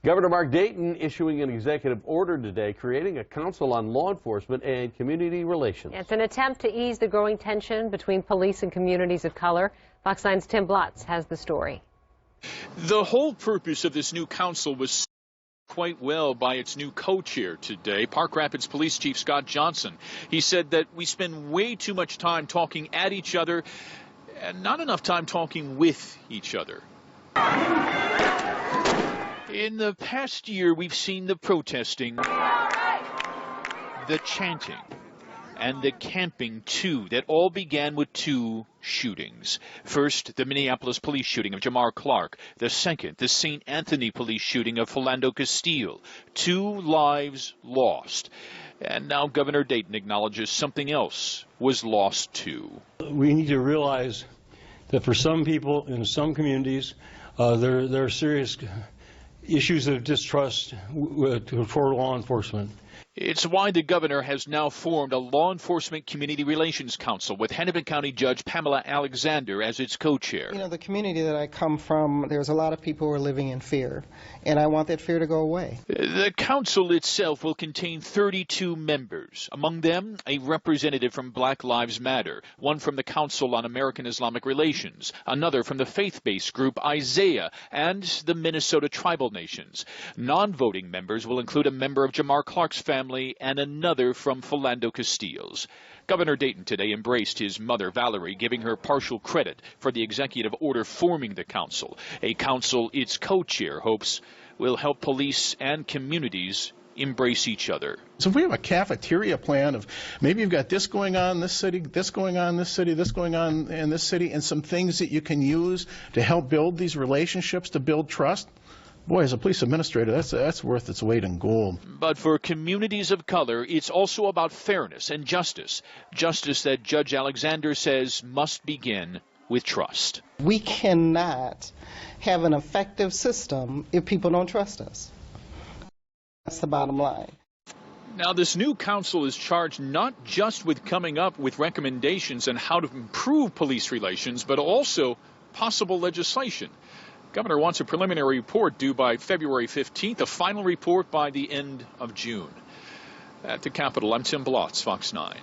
Governor Mark Dayton issuing an executive order today creating a council on law enforcement and community relations. It's an attempt to ease the growing tension between police and communities of color. Fox 9's Tim Blotz has the story. The whole purpose of this new council was quite well by its new co-chair today, Park Rapids Police Chief Scott Johnson. He said that we spend way too much time talking at each other and not enough time talking with each other. In the past year, we've seen the protesting, the chanting, and the camping, too, that all began with two shootings. First, the Minneapolis police shooting of Jamar Clark. The second, the St. Anthony police shooting of Philando Castile. 2 lives lost. And now Governor Dayton acknowledges something else was lost, too. We need to realize that for some people in some communities, there are serious issues of distrust for law enforcement. It's why the governor has now formed a Law Enforcement Community Relations Council with Hennepin County Judge Pamela Alexander as its co-chair. You know, the community that I come from, there's a lot of people who are living in fear, and I want that fear to go away. The council itself will contain 32 members. Among them, a representative from Black Lives Matter, one from the Council on American-Islamic Relations, another from the faith-based group Isaiah, and the Minnesota Tribal Nations. Non-voting members will include a member of Jamar Clark's family and another from Philando Castile's. Governor Dayton today embraced his mother, Valerie, giving her partial credit for the executive order forming the council. A council its co-chair hopes will help police and communities embrace each other. So if we have a cafeteria plan of maybe you've got this going on in this city, this going on in this city, this going on in this city, and some things that you can use to help build these relationships, to build trust, boy, as a police administrator, that's worth its weight in gold. But for communities of color, it's also about fairness and justice. Justice that Judge Alexander says must begin with trust. We cannot have an effective system if people don't trust us. That's the bottom line. Now, this new council is charged not just with coming up with recommendations on how to improve police relations, but also possible legislation. Governor wants a preliminary report due by February 15th, a final report by the end of June. At the Capitol, I'm Tim Blotz, Fox 9.